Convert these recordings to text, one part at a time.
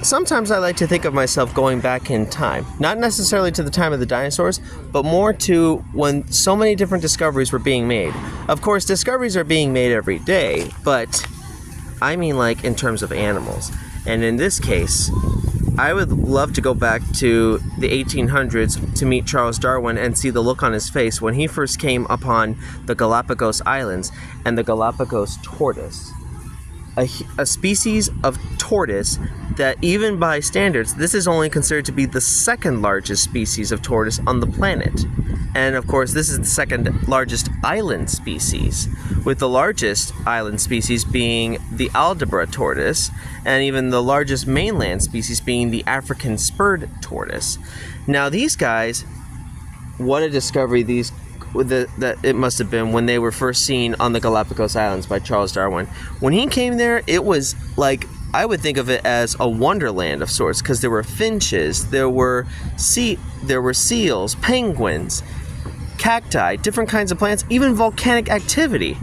sometimes I like to think of myself going back in time. Not necessarily to the time of the dinosaurs, but more to when so many different discoveries were being made. Of course, discoveries are being made every day, but I mean like in terms of animals. And in this case, I would love to go back to the 1800s to meet Charles Darwin and see the look on his face when he first came upon the Galapagos Islands and the Galapagos tortoise. A species of tortoise that, even by standards, this is only considered to be the second largest species of tortoise on the planet. And of course, this is the second largest island species, with the largest island species being the Aldabra tortoise, and even the largest mainland species being the African spurred tortoise. Now, these guys, what a discovery that it must have been when they were first seen on the Galapagos Islands by Charles Darwin. When he came there, it was like, I would think of it as a wonderland of sorts, because there were finches, there were seals, penguins, cacti, different kinds of plants, even volcanic activity.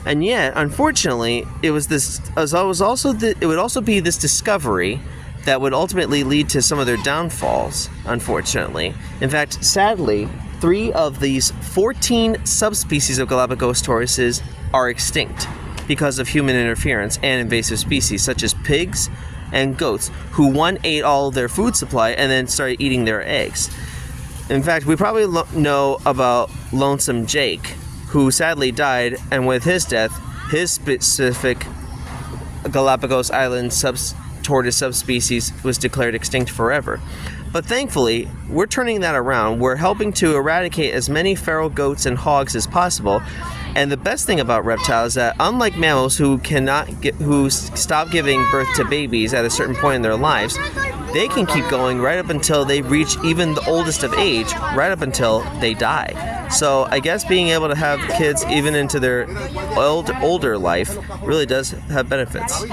And yet, unfortunately, it would also be this discovery that would ultimately lead to some of their downfalls, unfortunately. In fact, sadly, 3 of these 14 subspecies of Galapagos tortoises are extinct because of human interference and invasive species, such as pigs and goats, who one ate all of their food supply and then started eating their eggs. In fact, we probably know about Lonesome Jake, who sadly died, and with his death, his specific Galapagos Island tortoise subspecies was declared extinct forever. But thankfully, we're turning that around. We're helping to eradicate as many feral goats and hogs as possible. And the best thing about reptiles is that, unlike mammals who stop giving birth to babies at a certain point in their lives, they can keep going right up until they reach even the oldest of age, right up until they die. So I guess being able to have kids even into their older life really does have benefits.